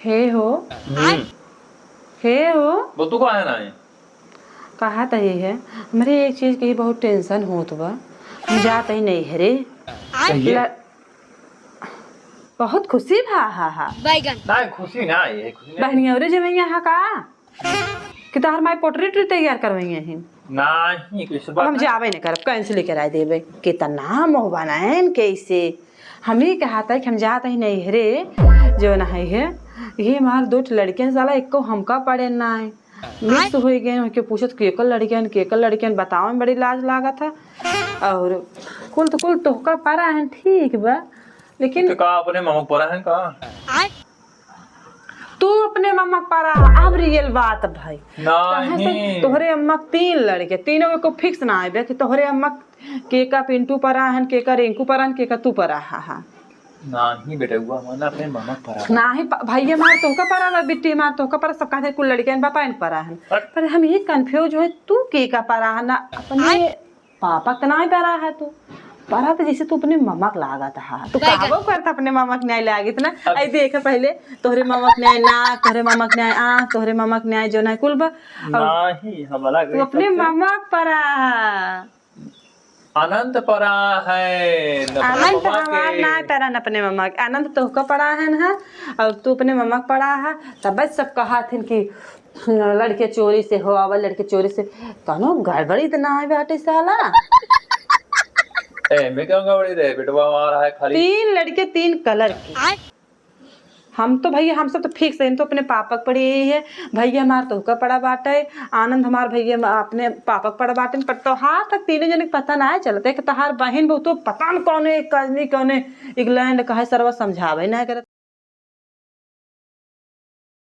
हे हो हे हो वो तू कहाँ है ना है? कहा तो ये है हमारे एक चीज की बहुत टेंशन होत बा। हम जाते ही नहीं है रे बहुत खुशी भा हा ना खुशी ना ये खुशी नहीं बहनिया रे जब यहाँ का कि तार माई पोर्ट्रेट तैयार करवाइए हैं। नहीं कुछ अब बात हम नहीं। जावे नहीं करब कैंसिल कराए देवे कितना मोह बनाए कैसे हम ही कहा था कि हम जाते ही नहीं रे जो ना है ये हमार दो लड़कियां साला एक को हमका पड़े ना है मिक्स हो गए के पूछत केकल लड़कियन बताओ में बड़ी लाज लागा था और कुल तो पारा है ठीक बा लेकिन तो का अपने मामा पड़ा है का? तू अपने मम्मा पारा अब रियल बात भाई कहाँ से नहीं तोहरे अम्मा तीन लड़के तीनों को फिक्स ना आए कि तोहरे अम्मा के का पिंटू परा हन के का रिंकू परा हन के का तू परा हा नहीं बेटा हुआ माना अपने मामा पड़ा ना ही भैया मार तो का परा बा बिट्टी मार तो का परा सब कहते कुल लड़कियन पापा इन परा हन पर हम ये कंफ्यूज हो तू के का परा है ना अपने पापा का ना ही परा है तू परा तो जैसे तू अपने मम्मा को लागा था तू कहबो करता अपने मम्मा के न्याय लागी ना आई देख पहले तोहरे मम्मा के न्याय ना तोहरे मम्मा के न्याय आ तोहरे मम्मा के न्याय जो ना कुल बा नहीं हमारा तू अपने मम्मा के परा अनंत पड़ा है आनंद हमार ना परा न अपने मम्मा के आनंद तो का पड़ा है ना और तू अपने मम्मा के पड़ा है तब सब कहा थे कि लड़के चोरी से हो आवल लड़के चोरी से कनो गड़बड़ी तो ना है बेटे साला ए मैं क्या गड़बड़ी रे बेटवा हमारा है खाली तीन लड़के तीन कलर के हम तो भैया हम सब तो फिक्स है तो अपने पापा के पड़े यही है भैया हमार तो का पड़ा बाटे आनंद हमार भैया अपने पापा के पड़ा बाटे पर तोहार तक तीनों जने पता ना है चलते कि तोहार बहन बहु तो पता न कौने कजनी कौने इंग्लैंड कहे सरवा समझावे ना करे